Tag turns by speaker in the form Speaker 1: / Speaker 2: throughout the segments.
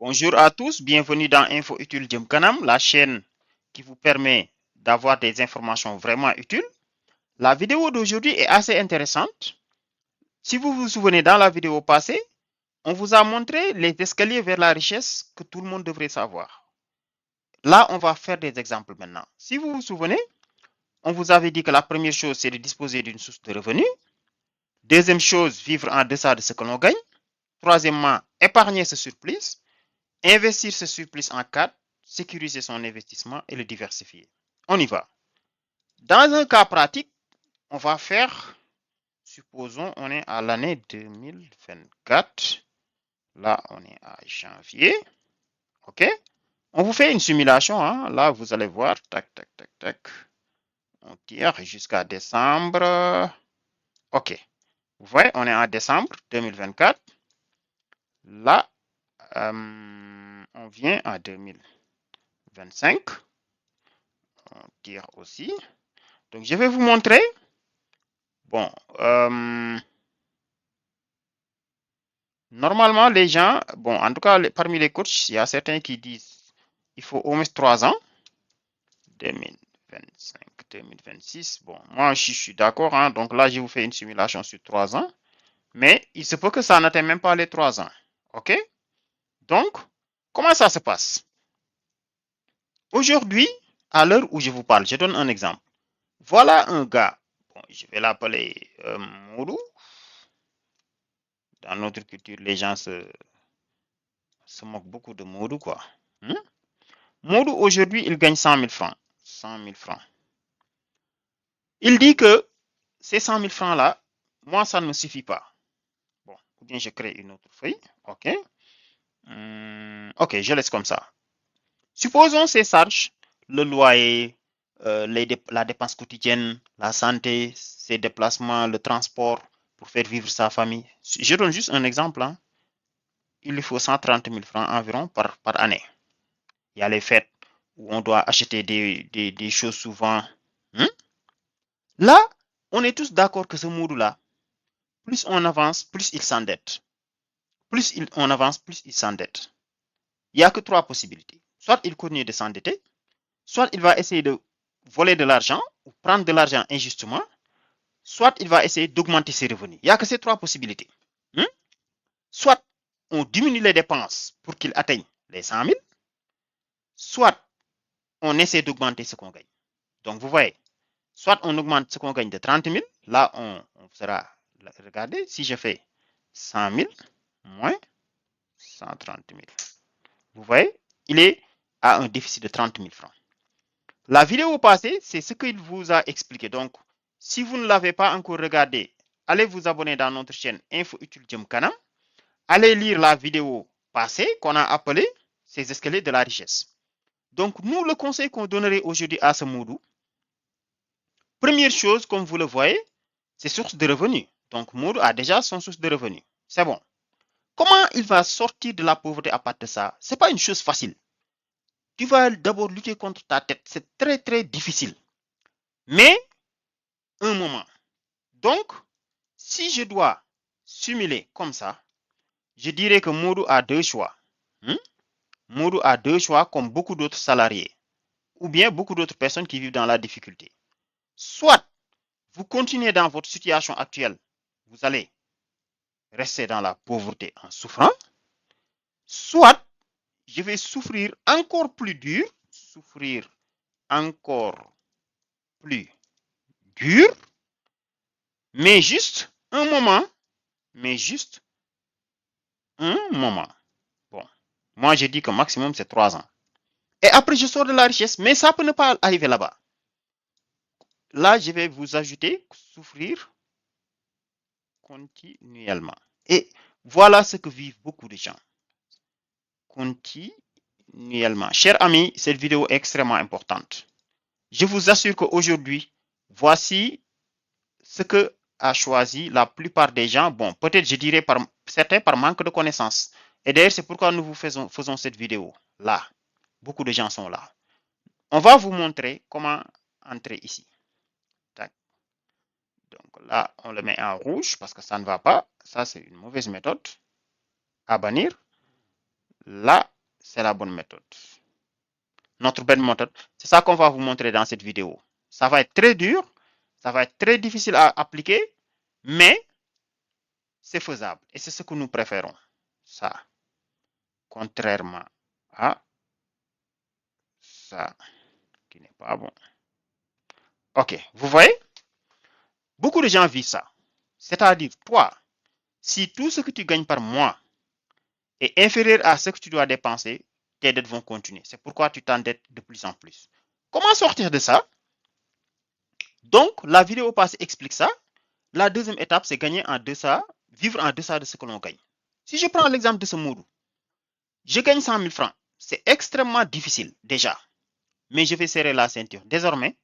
Speaker 1: Bonjour à tous, bienvenue dans Info Utile Djem Kanam, la chaîne qui vous permet d'avoir des informations vraiment utiles. La vidéo d'aujourd'hui est assez intéressante. Si vous vous souvenez, dans la vidéo passée, on vous a montré les escaliers vers la richesse que tout le monde devrait savoir. Là, on va faire des exemples maintenant. Si vous vous souvenez, on vous avait dit que la première chose, c'est de disposer d'une source de revenus. Deuxième chose, vivre en deçà de ce que l'on gagne. Troisièmement, épargner ce surplus. Investir ce surplus en cadre, sécuriser son investissement et le diversifier. On y va. Dans un cas pratique, on va faire, supposons on est à l'année 2024. Là, on est à janvier. OK? On vous fait une simulation. Hein? Là, vous allez voir. Tac, tac, tac, tac. On tire jusqu'à décembre. OK. Vous voyez, on est en décembre 2024. Là, on vient à 2025. On tire aussi. Donc, je vais vous montrer. Bon, normalement, les gens, bon, en tout cas, parmi les coachs, il y a certains qui disent il faut au moins 3 ans. 2025, 2026. Bon, moi, je suis d'accord. Hein, donc là, je vous fais une simulation sur 3 ans. Mais il se peut que ça n'atteigne même pas les 3 ans. OK? Donc, comment ça se passe? Aujourd'hui, à l'heure où je vous parle, je donne un exemple. Voilà un gars. Bon, je vais l'appeler Mourou. Dans notre culture, les gens se moquent beaucoup de Mourou, quoi. Mourou, aujourd'hui, il gagne 100 000 francs. 100 000 francs. Il dit que ces 100 000 francs-là, moi, ça ne me suffit pas. Bon, ou bien je crée une autre feuille. OK. OK, je laisse comme ça. Supposons ces charges, le loyer, la dépense quotidienne, la santé, ses déplacements, le transport pour faire vivre sa famille. Je donne juste un exemple. Hein. Il lui faut 130 000 francs environ par année. Il y a les fêtes où on doit acheter des choses souvent. Là, on est tous d'accord que ce Mourou-là, plus on avance, plus il s'endette. Plus on avance, plus il s'endette. Il n'y a que 3 possibilités. Soit il continue de s'endetter, soit il va essayer de voler de l'argent ou prendre de l'argent injustement, soit il va essayer d'augmenter ses revenus. Il n'y a que ces 3 possibilités. Soit on diminue les dépenses pour qu'il atteigne les 100 000, soit on essaie d'augmenter ce qu'on gagne. Donc, vous voyez, soit on augmente ce qu'on gagne de 30 000, là, on sera, regardez, si je fais 100 000 moins 130 000, vous voyez, il est à un déficit de 30 000 francs. La vidéo passée, c'est ce qu'il vous a expliqué. Donc, si vous ne l'avez pas encore regardé, allez vous abonner dans notre chaîne Info Utile Djem Kanam. Allez lire la vidéo passée qu'on a appelée ces escaliers de la richesse. Donc, nous, le conseil qu'on donnerait aujourd'hui à ce Mourou, première chose, comme vous le voyez, c'est source de revenus. Donc, Mourou a déjà son source de revenus. C'est bon. Comment il va sortir de la pauvreté à partir de ça? Ce n'est pas une chose facile. Tu vas d'abord lutter contre ta tête. C'est très, très difficile. Mais, un moment. Donc, si je dois simuler comme ça, je dirais que Mourou a 2 choix. Mourou a 2 choix comme beaucoup d'autres salariés ou bien beaucoup d'autres personnes qui vivent dans la difficulté. Soit vous continuez dans votre situation actuelle, vous allez rester dans la pauvreté en souffrant, soit je vais souffrir encore plus dur, mais juste un moment, Bon, moi je dis que maximum c'est 3 ans. Et après je sors de la richesse, mais ça peut ne pas arriver là-bas. Là, je vais vous ajouter souffrir continuellement. Et voilà ce que vivent beaucoup de gens. Continuellement. Chers amis, cette vidéo est extrêmement importante. Je vous assure qu'aujourd'hui, voici ce que a choisi la plupart des gens. Bon, peut-être je dirais certains par manque de connaissances. Et d'ailleurs, c'est pourquoi nous vous faisons cette vidéo là. Beaucoup de gens sont là. On va vous montrer comment entrer ici. Tac. Donc là, on le met en rouge parce que ça ne va pas. Ça, c'est une mauvaise méthode à bannir. Là, c'est la bonne méthode. Notre bonne méthode, c'est ça qu'on va vous montrer dans cette vidéo. Ça va être très dur, ça va être très difficile à appliquer, mais c'est faisable. Et c'est ce que nous préférons. Ça, contrairement à ça, qui n'est pas bon. Ok, vous voyez, beaucoup de gens vivent ça. C'est-à-dire, toi, si tout ce que tu gagnes par mois est inférieur à ce que tu dois dépenser, tes dettes vont continuer. C'est pourquoi tu t'endettes de plus en plus. Comment sortir de ça? Donc, la vidéo passée explique ça. La deuxième étape, c'est gagner en deçà, vivre en deçà de ce que l'on gagne. Si je prends l'exemple de ce Mourou, je gagne 100 000 francs. C'est extrêmement difficile déjà, mais je vais serrer la ceinture. Désormais,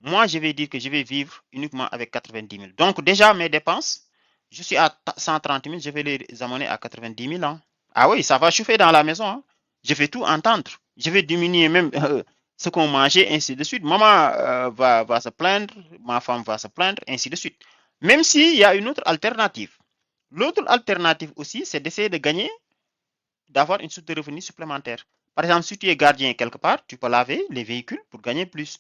Speaker 1: moi, je vais dire que je vais vivre uniquement avec 90 000. Donc, déjà, mes dépenses, je suis à 130 000, je vais les amener à 90 000. Hein. Ah oui, ça va chauffer dans la maison. Hein. Je vais tout entendre. Je vais diminuer même ce qu'on mangeait, ainsi de suite. Maman va se plaindre, ma femme va se plaindre, ainsi de suite. Même s'il y a une autre alternative. L'autre alternative aussi, c'est d'essayer de gagner, d'avoir une source de revenus supplémentaire. Par exemple, si tu es gardien quelque part, tu peux laver les véhicules pour gagner plus,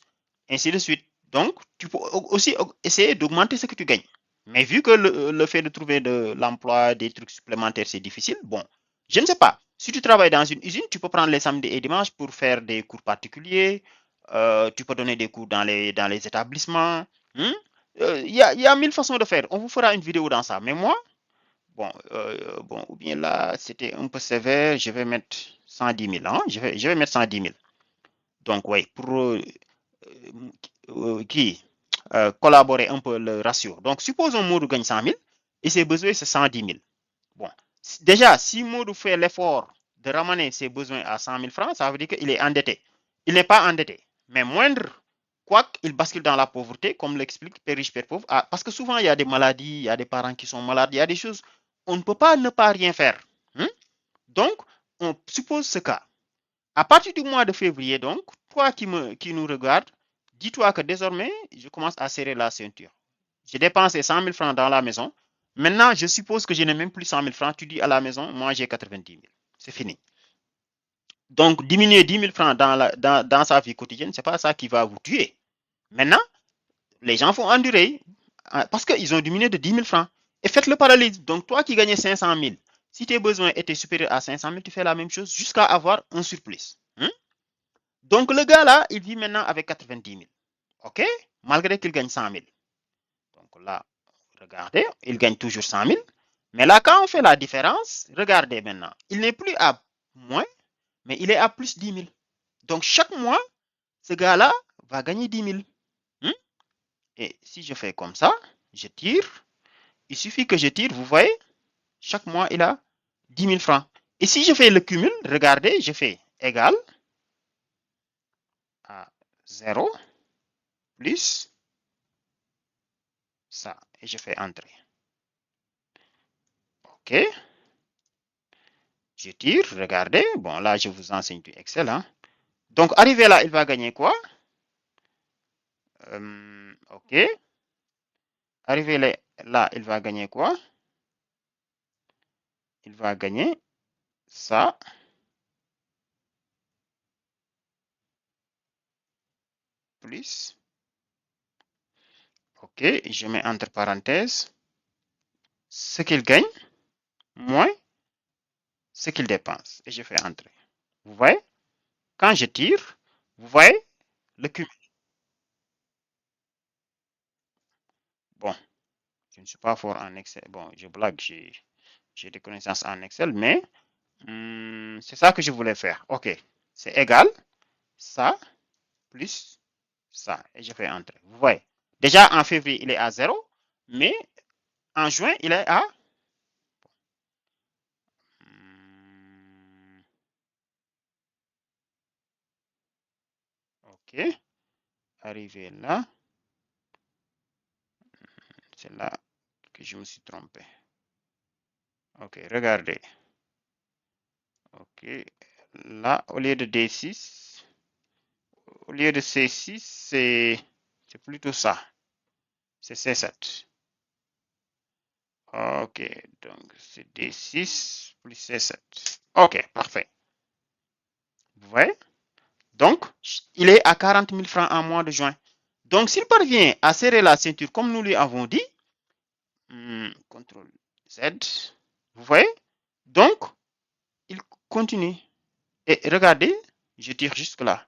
Speaker 1: ainsi de suite. Donc, tu peux aussi essayer d'augmenter ce que tu gagnes. Mais vu que le fait de trouver de l'emploi, des trucs supplémentaires, c'est difficile, bon, je ne sais pas. Si tu travailles dans une usine, tu peux prendre les samedis et dimanches pour faire des cours particuliers. Tu peux donner des cours dans les établissements. Il y a 1000 façons de faire. On vous fera une vidéo dans ça. Mais moi, bon, ou bien là, c'était un peu sévère. Je vais mettre 110 000. Hein? Je vais mettre 110 000. Donc, oui, pour qui collaborer un peu le ratio. Donc, supposons Modou gagne 100 000 et ses besoins, c'est 110 000. Bon, déjà, si Modou fait l'effort de ramener ses besoins à 100 000 francs, ça veut dire qu'il est endetté. Il n'est pas endetté, mais moindre, quoique il bascule dans la pauvreté, comme l'explique Père riche, Père pauvre. Ah, parce que souvent, il y a des maladies, il y a des parents qui sont malades, il y a des choses, on ne peut pas ne pas rien faire. Hein? Donc, on suppose ce cas. À partir du mois de février, donc, toi qui nous regardes, dis-toi que désormais, je commence à serrer la ceinture. J'ai dépensé 100 000 francs dans la maison. Maintenant, je suppose que je n'ai même plus 100 000 francs. Tu dis à la maison, moi j'ai 90 000. C'est fini. Donc, diminuer 10 000 francs dans sa vie quotidienne, ce n'est pas ça qui va vous tuer. Maintenant, les gens vont endurer parce qu'ils ont diminué de 10 000 francs. Et faites le parallélisme. Donc, toi qui gagnais 500 000, si tes besoins étaient supérieurs à 500 000, tu fais la même chose jusqu'à avoir un surplus. Donc, le gars là, il vit maintenant avec 90 000. OK? Malgré qu'il gagne 100 000. Donc là, regardez, il gagne toujours 100 000. Mais là, quand on fait la différence, regardez maintenant, il n'est plus à moins, mais il est à plus 10 000. Donc, chaque mois, ce gars-là va gagner 10 000. Et si je fais comme ça, je tire, il suffit que je tire, vous voyez, chaque mois, il a 10 000 francs. Et si je fais le cumul, regardez, je fais égal à 0 plus ça. Et je fais entrer. OK. Je tire, regardez. Bon, là, je vous enseigne du Excel. Hein. Donc, arrivé là, il va gagner quoi? OK. Arrivé là, il va gagner quoi? Il va gagner ça. Plus. OK. Je mets entre parenthèses ce qu'il gagne moins ce qu'il dépense. Et je fais entrer. Vous voyez? Quand je tire, vous voyez le cumul. Bon, je ne suis pas fort en Excel. Bon, je blague, j'ai des connaissances en Excel, mais c'est ça que je voulais faire. OK. C'est égal. Ça plus ça. Et je fais entrer. Vous voyez. Déjà, en février, il est à 0. Mais en juin, il est à... OK. Arrivé là. C'est là que je me suis trompé. OK. Regardez. OK. Là, au lieu de D6, au lieu de C6, c'est plutôt ça. C'est C7. OK. Donc, c'est D6 plus C7. OK. Parfait. voyez? Donc, il est à 40 000 francs en mois de juin. Donc, s'il parvient à serrer la ceinture comme nous lui avons dit, CTRL Z, vous voyez? Donc, il continue. Et regardez, je tire jusque là.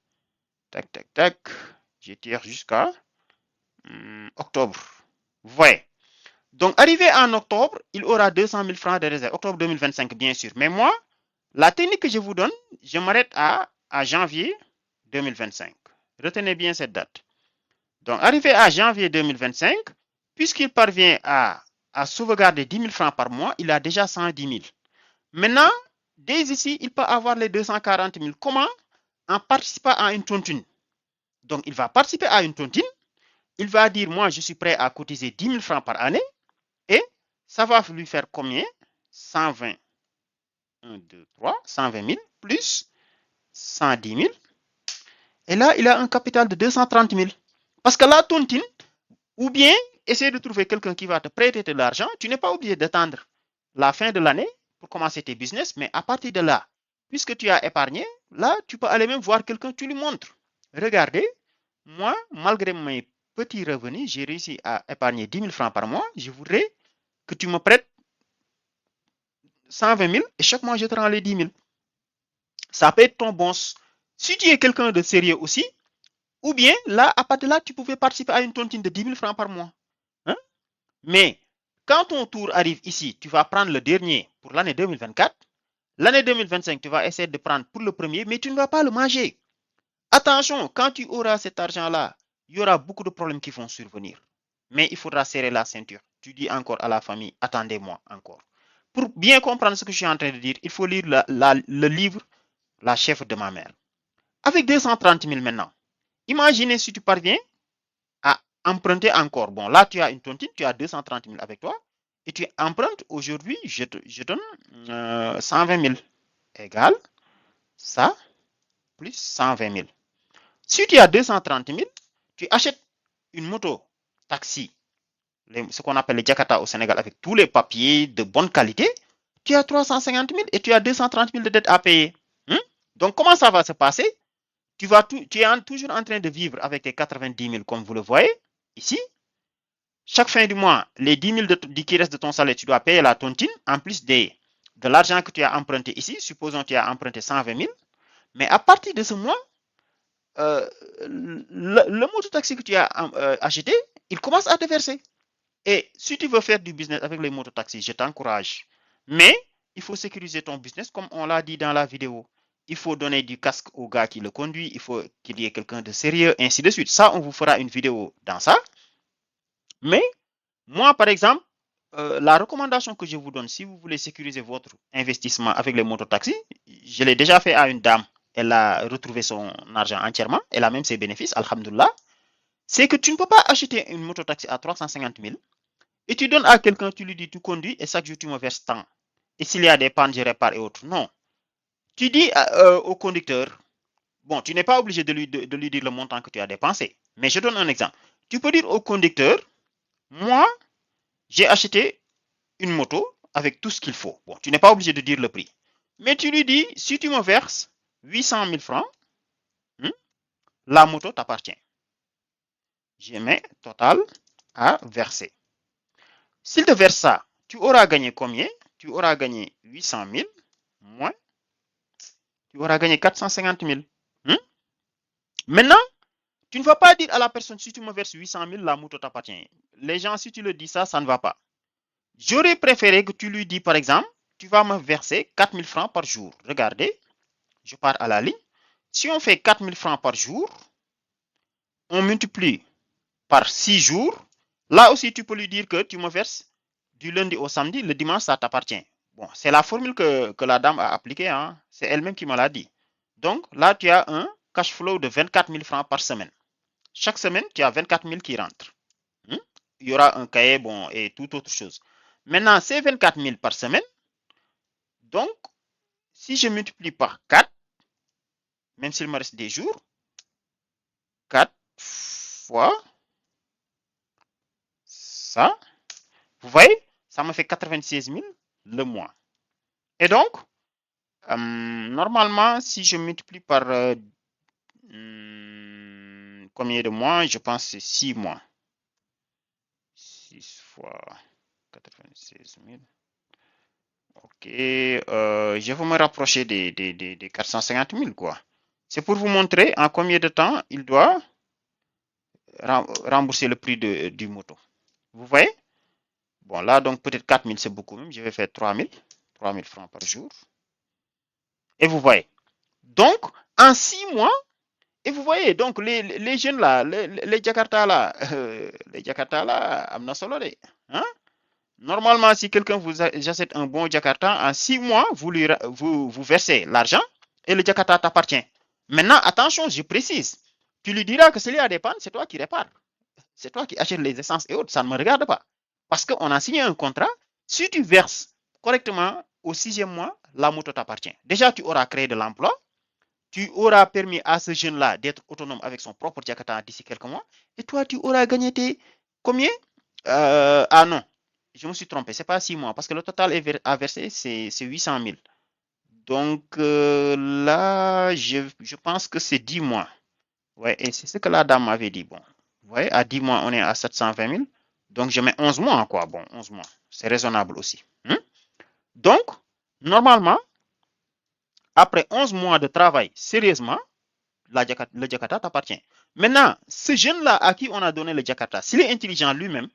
Speaker 1: Tac, tac, tac. Je tire jusqu'à octobre. Vous voyez? Donc, arrivé en octobre, il aura 200 000 francs de réserve. Octobre 2025, bien sûr. Mais moi, la technique que je vous donne, je m'arrête à janvier 2025. Retenez bien cette date. Donc, arrivé à janvier 2025, puisqu'il parvient à sauvegarder 10 000 francs par mois, il a déjà 110 000. Maintenant, dès ici, il peut avoir les 240 000. Comment? En participant à une tontine. Donc, il va participer à une tontine. Il va dire, moi, je suis prêt à cotiser 10 000 francs par année. Et ça va lui faire combien? 120. 1, 2, 3, 120 000 plus 110 000. Et là, il a un capital de 230 000. Parce que la tontine, ou bien essayer de trouver quelqu'un qui va te prêter de l'argent. Tu n'es pas obligé d'attendre la fin de l'année pour commencer tes business, mais à partir de là, puisque tu as épargné, là, tu peux aller même voir quelqu'un, tu lui montres. Regardez, moi, malgré mes petits revenus, j'ai réussi à épargner 10 000 francs par mois. Je voudrais que tu me prêtes 120 000 et chaque mois, je te rends les 10 000. Ça peut être ton boss. Si tu es quelqu'un de sérieux aussi, ou bien, là, à partir de là, tu pouvais participer à une tontine de 10 000 francs par mois. Hein? Mais quand ton tour arrive ici, tu vas prendre le dernier pour l'année 2024. L'année 2025, tu vas essayer de prendre pour le premier, mais tu ne vas pas le manger. Attention, quand tu auras cet argent-là, il y aura beaucoup de problèmes qui vont survenir. Mais il faudra serrer la ceinture. Tu dis encore à la famille, attendez-moi encore. Pour bien comprendre ce que je suis en train de dire, il faut lire le livre La chef de ma mère. Avec 230 000 maintenant, imaginez si tu parviens à emprunter encore. Bon, là, tu as une tontine, tu as 230 000 avec toi. Et tu empruntes aujourd'hui, je donne 120 000 égale ça plus 120 000. Si tu as 230 000, tu achètes une moto taxi, ce qu'on appelle les Jakarta au Sénégal, avec tous les papiers de bonne qualité. Tu as 350 000 et tu as 230 000 de dettes à payer. Donc, comment ça va se passer? Tu es toujours en train de vivre avec tes 90 000, comme vous le voyez ici. Chaque fin du mois, les 10 000 qui restent de ton salaire, tu dois payer la tontine, en plus de l'argent que tu as emprunté ici. Supposons que tu as emprunté 120 000. Mais à partir de ce mois, le mototaxi que tu as acheté, il commence à te verser. Et si tu veux faire du business avec les mototaxis, je t'encourage. Mais il faut sécuriser ton business comme on l'a dit dans la vidéo. Il faut donner du casque au gars qui le conduit. Il faut qu'il y ait quelqu'un de sérieux, ainsi de suite. Ça, on vous fera une vidéo dans ça. Mais moi, par exemple, la recommandation que je vous donne, si vous voulez sécuriser votre investissement avec les mototaxis, je l'ai déjà fait à une dame. Elle a retrouvé son argent entièrement. Elle a même ses bénéfices, alhamdoulilah. C'est que tu ne peux pas acheter une mototaxi à 350 000 et tu donnes à quelqu'un, tu lui dis, tu conduis et chaque jour tu me verses tant. Et s'il y a des pannes, je répare et autres. Non. Tu dis au conducteur, bon, tu n'es pas obligé de lui dire le montant que tu as dépensé. Mais je donne un exemple. Tu peux dire au conducteur, moi, j'ai acheté une moto avec tout ce qu'il faut. Bon, tu n'es pas obligé de dire le prix. Mais tu lui dis, si tu me verses 800 000 francs, la moto t'appartient. Je mets total à verser. S'il te verse ça, tu auras gagné combien? Tu auras gagné 800 000 moins, tu auras gagné 450 000. Maintenant, tu ne vas pas dire à la personne, si tu me verses 800 000, la moto t'appartient. Les gens, si tu le dis ça, ça ne va pas. J'aurais préféré que tu lui dis, par exemple, tu vas me verser 4 000 francs par jour. Regardez, je pars à la ligne. Si on fait 4 000 francs par jour, on multiplie par 6 jours. Là aussi, tu peux lui dire que tu me verses du lundi au samedi, le dimanche, ça t'appartient. Bon, c'est la formule que la dame a appliquée. Hein. C'est elle-même qui me l'a dit. Donc, là, tu as un cash flow de 24 000 francs par semaine. Chaque semaine, tu as 24 000 qui rentrent. Il y aura un cahier, bon, et toute autre chose. Maintenant, c'est 24 000 par semaine. Donc, si je multiplie par 4, même s'il me reste des jours, 4 fois ça, vous voyez, ça me fait 96 000 le mois. Et donc, Normalement, si je multiplie par combien de mois, je pense que c'est 6 mois. 6 fois 96 000. Ok, je vais me rapprocher des 450 000, quoi. C'est pour vous montrer en combien de temps il doit rembourser le prix du moto. Vous voyez? Bon, là, donc peut-être 4 000, c'est beaucoup même. Je vais faire 3 000 francs par jour. Et vous voyez. Donc, en 6 mois, et vous voyez, donc les jeunes là, les Jakarta là, les Jakarta là, amna solo de. Hein? Normalement, si quelqu'un vous achète un bon Jakarta, en 6 mois, vous versez l'argent et le Jakarta t'appartient. Maintenant, attention, je précise. Tu lui diras que s'il y a des pannes, c'est toi qui répares. C'est toi qui achètes les essences et autres. Ça ne me regarde pas. Parce qu'on a signé un contrat. Si tu verses correctement au 6e mois, la moto t'appartient. Déjà, tu auras créé de l'emploi. Tu auras permis à ce jeune-là d'être autonome avec son propre Jakarta d'ici quelques mois. Et toi, tu auras gagné tes combien? Ah non, je me suis trompé. C'est pas 6 mois parce que le total à verser, c'est 800 000. Donc là, je pense que c'est 10 mois. Ouais, et c'est ce que la dame m'avait dit. Bon, vous voyez, à 10 mois, on est à 720 000. Donc je mets 11 mois, quoi. Bon, 11 mois. C'est raisonnable aussi. Donc, normalement, après 11 mois de travail, sérieusement, le Jakarta t'appartient. Maintenant, ce jeune-là à qui on a donné le Jakarta, s'il est intelligent lui-même,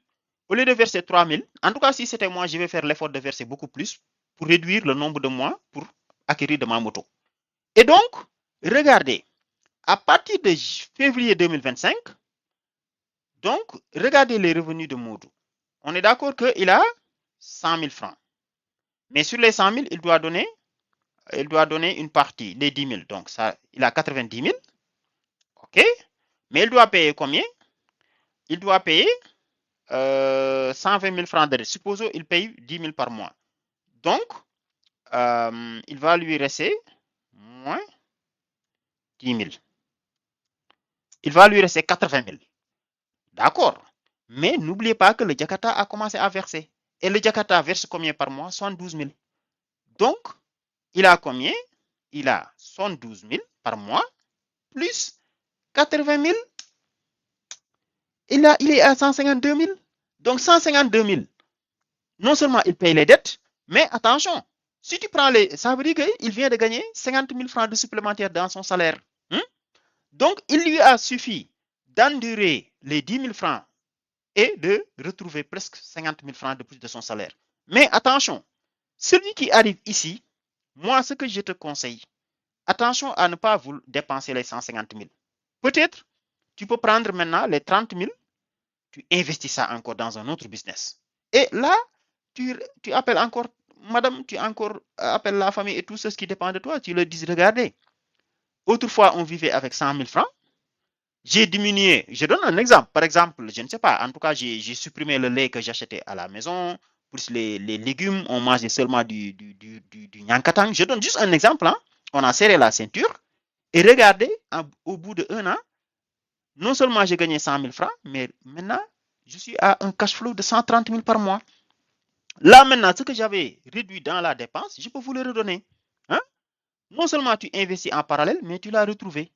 Speaker 1: au lieu de verser 3 000, en tout cas, si c'était moi, je vais faire l'effort de verser beaucoup plus pour réduire le nombre de mois pour acquérir de ma moto. Et donc, regardez, à partir de février 2025, donc, regardez les revenus de Modou. On est d'accord qu'il a 100 000 francs. Mais sur les 100 000, il doit donner une partie, les 10 000. Donc, ça, il a 90 000. OK? Mais il doit payer combien? Il doit payer 120 000 francs de reste. Supposons qu'il paye 10 000 par mois. Donc, il va lui rester moins 10 000. Il va lui rester 80 000. D'accord. Mais n'oubliez pas que le Jakarta a commencé à verser. Et le Jakarta verse combien par mois? 72 000. Donc, il a combien? Il a 72 000 par mois plus 80 000. Il est à 152 000. Donc, 152 000. Non seulement il paye les dettes, mais attention, si tu prends ça veut dire qu'il vient de gagner 50 000 francs de supplémentaire dans son salaire. Donc, il lui a suffi d'endurer les 10 000 francs et de retrouver presque 50 000 francs de plus de son salaire. Mais attention, celui qui arrive ici, moi, ce que je te conseille, attention à ne pas vous dépenser les 150 000. Peut-être, tu peux prendre maintenant les 30 000, tu investis ça encore dans un autre business. Et là, tu appelles encore, madame, tu encore appelles la famille et tout ce qui dépend de toi. Tu leur dis, regardez, autrefois, on vivait avec 100 000 francs. J'ai diminué. Je donne un exemple. Par exemple, je ne sais pas. En tout cas, j'ai supprimé le lait que j'achetais à la maison. Plus les légumes, on mangeait seulement du nyankatang. Je donne juste un exemple. On a serré la ceinture. Et regardez, au bout d'un an, non seulement j'ai gagné 100 000 francs, mais maintenant, je suis à un cash flow de 130 000 par mois. Là, maintenant, ce que j'avais réduit dans la dépense, je peux vous le redonner. Non seulement tu investis en parallèle, mais tu l'as retrouvé.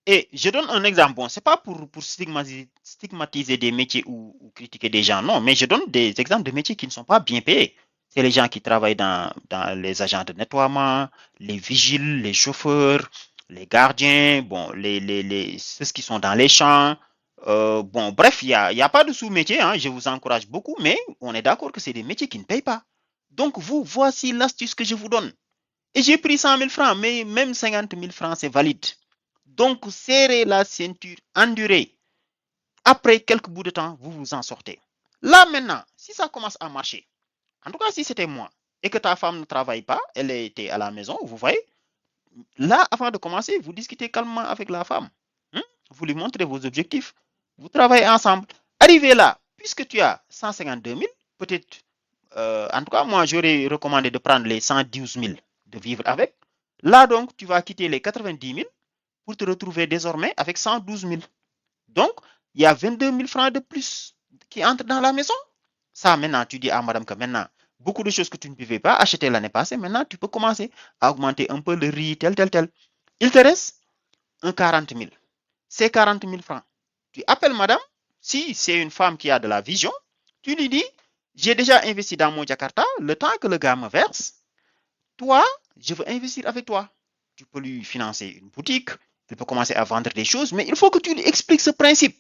Speaker 1: Et je donne un exemple. Bon, ce n'est pas pour stigmatiser des métiers ou critiquer des gens, non, mais je donne des exemples de métiers qui ne sont pas bien payés. C'est les gens qui travaillent dans les agents de nettoiement, les vigiles, les chauffeurs, les gardiens, bon, ceux qui sont dans les champs. Bon, bref, il n'y a pas de sous-métier, je vous encourage beaucoup, mais on est d'accord que c'est des métiers qui ne payent pas. Donc, voici l'astuce que je vous donne. Et j'ai pris 100 000 francs, mais même 50 000 francs, c'est valide. Donc, serrez la ceinture, endurez. Après quelques bouts de temps, vous vous en sortez. Là, maintenant, si ça commence à marcher, en tout cas, si c'était moi, et que ta femme ne travaille pas, elle était à la maison, vous voyez, là, avant de commencer, vous discutez calmement avec la femme. Vous lui montrez vos objectifs. Vous travaillez ensemble. Arrivé là, puisque tu as 152 000, peut-être, en tout cas, moi, j'aurais recommandé de prendre les 112 000 de vivre avec. Là, donc, tu vas quitter les 90 000 pour te retrouver désormais avec 112 000. Donc, il y a 22 000 francs de plus qui entrent dans la maison. Ça, maintenant, tu dis à madame que maintenant, beaucoup de choses que tu ne pouvais pas acheter l'année passée, maintenant tu peux commencer à augmenter un peu le riz, tel. Il te reste un 40 000. C'est 40 000 francs. Tu appelles madame, si c'est une femme qui a de la vision, tu lui dis, j'ai déjà investi dans mon Jakarta, le temps que le gars me verse, toi, je veux investir avec toi. Tu peux lui financer une boutique, il peut commencer à vendre des choses, mais il faut que tu lui expliques ce principe.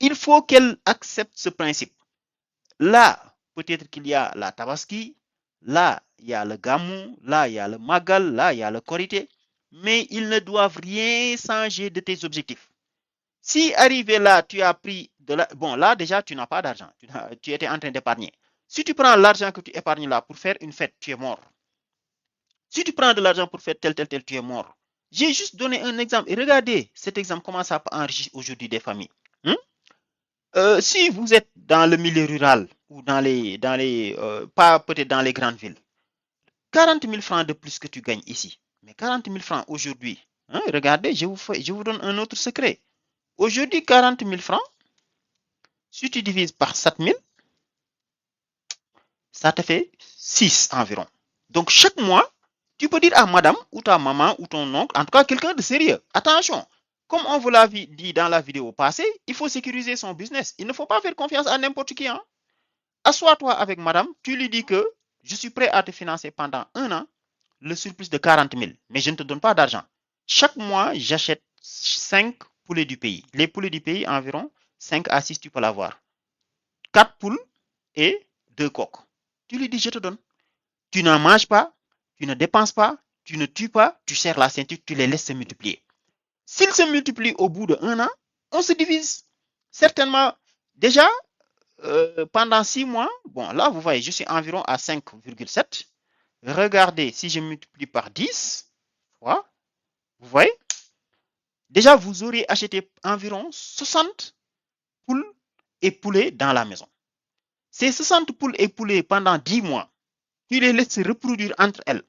Speaker 1: Il faut qu'elle accepte ce principe. Là, peut-être qu'il y a la Tabaski, là, il y a le Gamou, là, il y a le Magal, là, il y a le Korité, mais ils ne doivent rien changer de tes objectifs. Si arrivé là, tu as pris de la... Bon, là, déjà, tu n'as pas d'argent. Tu étais en train d'épargner. Si tu prends l'argent que tu épargnes là pour faire une fête, tu es mort. Si tu prends de l'argent pour faire tel, tu es mort. J'ai juste donné un exemple. Et regardez, cet exemple, comment ça peut enrichir aujourd'hui des familles. Hein? Si vous êtes dans le milieu rural ou pas peut-être dans les grandes villes, 40 000 francs de plus que tu gagnes ici, mais 40 000 francs aujourd'hui, hein, regardez, je vous donne un autre secret. Aujourd'hui, 40 000 francs, si tu divises par 7 000, ça te fait 6 environ. Donc chaque mois, tu peux dire à madame ou ta maman ou ton oncle, en tout cas quelqu'un de sérieux, attention, comme on vous l'a dit dans la vidéo passée, il faut sécuriser son business. Il ne faut pas faire confiance à n'importe qui. Hein. Assois-toi avec madame, tu lui dis que je suis prêt à te financer pendant un an le surplus de 40 000, mais je ne te donne pas d'argent. Chaque mois, j'achète 5 poulets du pays. Les poulets du pays, environ 5 à 6, tu peux l'avoir. 4 poules et 2 coques. Tu lui dis, je te donne. Tu n'en manges pas, tu ne dépenses pas, tu ne tues pas, tu serres la ceinture, tu les laisses se multiplier. S'ils se multiplient au bout d'un an, on se divise. Certainement, déjà, pendant 6 mois, bon, là, vous voyez, je suis environ à 5,7. Regardez, si je multiplie par 10, voilà, vous voyez, déjà, vous aurez acheté environ 60 poules et poulets dans la maison. Ces 60 poules et poulets pendant 10 mois, tu les laisses se reproduire entre elles.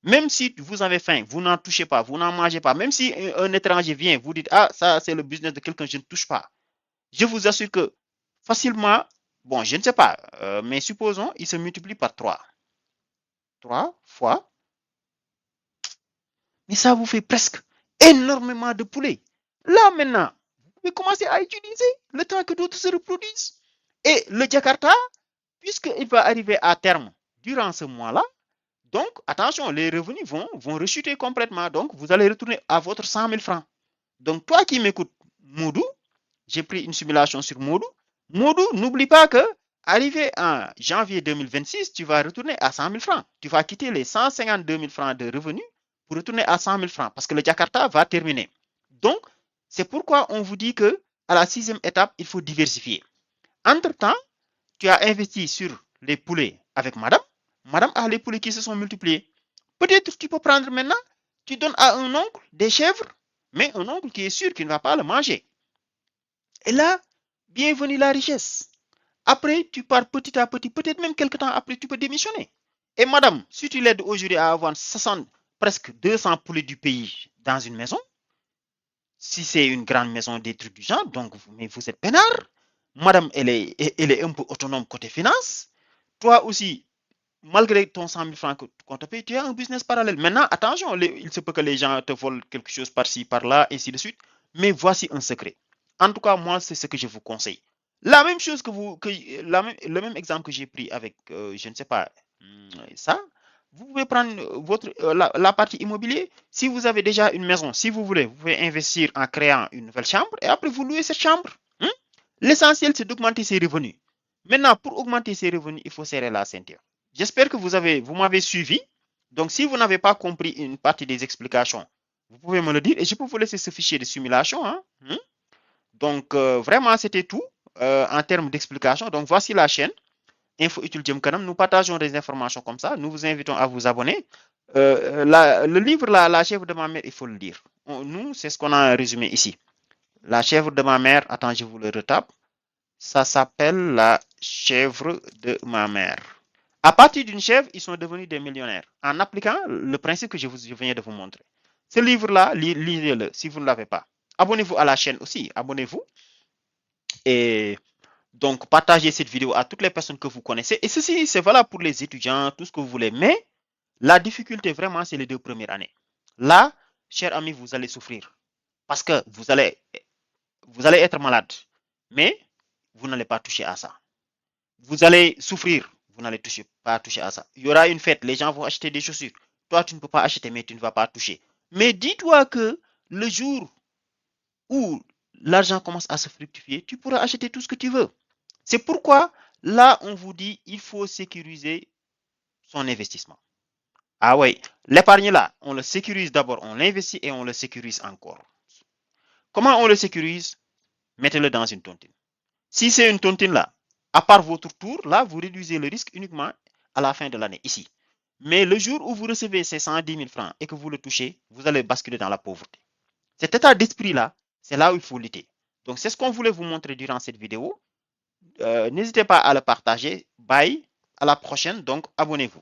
Speaker 1: Même si vous avez faim, vous n'en touchez pas, vous n'en mangez pas. Même si un étranger vient, vous dites, ah, ça c'est le business de quelqu'un, je ne touche pas. Je vous assure que facilement, bon, je ne sais pas, mais supposons, il se multiplie par 3. 3 fois, mais ça vous fait presque énormément de poulets. Là maintenant, vous pouvez commencer à utiliser le temps que d'autres se reproduisent. Et le Jakarta, puisqu'il va arriver à terme durant ce mois-là, donc attention, les revenus vont rechuter complètement. Donc vous allez retourner à votre 100 000 francs. Donc toi qui m'écoutes, Moudou, j'ai pris une simulation sur Moudou. Moudou, n'oublie pas que arrivé en janvier 2026, tu vas retourner à 100 000 francs. Tu vas quitter les 152 000 francs de revenus pour retourner à 100 000 francs parce que le Jakarta va terminer. Donc, c'est pourquoi on vous dit que à la 6e étape, il faut diversifier. Entre-temps, tu as investi sur les poulets avec madame. Madame a les poulets qui se sont multipliés. Peut-être tu peux prendre maintenant, tu donnes à un oncle des chèvres, mais un oncle qui est sûr qu'il ne va pas le manger. Et là, bienvenue la richesse. Après, tu pars petit à petit, peut-être même quelques temps après, tu peux démissionner. Et madame, si tu l'aides aujourd'hui à avoir 60, presque 200 poulets du pays dans une maison, si c'est une grande maison, des trucs du genre, donc mais vous êtes peinard. Madame, elle est un peu autonome côté finance. Toi aussi, malgré ton 100 000 francs qu'on te paye, tu as un business parallèle. Maintenant, attention, il se peut que les gens te volent quelque chose par-ci, par-là, et ainsi de suite. Mais voici un secret. En tout cas, moi, c'est ce que je vous conseille. La même chose le même exemple que j'ai pris avec, je ne sais pas, ça, vous pouvez prendre la partie immobilier. Si vous avez déjà une maison, si vous voulez, vous pouvez investir en créant une nouvelle chambre et après vous louez cette chambre. Hein? L'essentiel, c'est d'augmenter ses revenus. Maintenant, pour augmenter ses revenus, il faut serrer la ceinture. J'espère que vous m'avez suivi. Donc, si vous n'avez pas compris une partie des explications, vous pouvez me le dire et je peux vous laisser ce fichier de simulation. Hein? Donc, vraiment, c'était tout en termes d'explication. Donc, voici la chaîne Info Utile Jëm Kanam. Nous partageons des informations comme ça. Nous vous invitons à vous abonner. Le livre, la chèvre de ma mère, il faut le lire. Nous, c'est ce qu'on a résumé ici. La chèvre de ma mère, attends, je vous le retape. Ça s'appelle la chèvre de ma mère. À partir d'une chèvre, ils sont devenus des millionnaires en appliquant le principe que je viens de vous montrer. Ce livre-là, lisez-le si vous ne l'avez pas. Abonnez-vous à la chaîne aussi, abonnez-vous. Et Donc, partagez cette vidéo à toutes les personnes que vous connaissez. Et ceci, c'est valable pour les étudiants, tout ce que vous voulez. Mais la difficulté, vraiment, c'est les 2 premières années. Là, chers amis, vous allez souffrir. Parce que vous allez être malade. Mais vous n'allez pas toucher à ça. Vous allez souffrir. Vous n'allez pas toucher à ça. Il y aura une fête. Les gens vont acheter des chaussures. Toi, tu ne peux pas acheter, mais tu ne vas pas toucher. Mais dis-toi que le jour où l'argent commence à se fructifier, tu pourras acheter tout ce que tu veux. C'est pourquoi, là, on vous dit, il faut sécuriser son investissement. Ah oui, l'épargne là, on le sécurise d'abord, on l'investit et on le sécurise encore. Comment on le sécurise? Mettez-le dans une tontine. Si c'est une tontine là, à part votre tour, là, vous réduisez le risque uniquement à la fin de l'année, ici. Mais le jour où vous recevez ces 110 000 francs et que vous le touchez, vous allez basculer dans la pauvreté. Cet état d'esprit-là, c'est là où il faut lutter. Donc, c'est ce qu'on voulait vous montrer durant cette vidéo. N'hésitez pas à le partager. Bye. À la prochaine. Donc, abonnez-vous.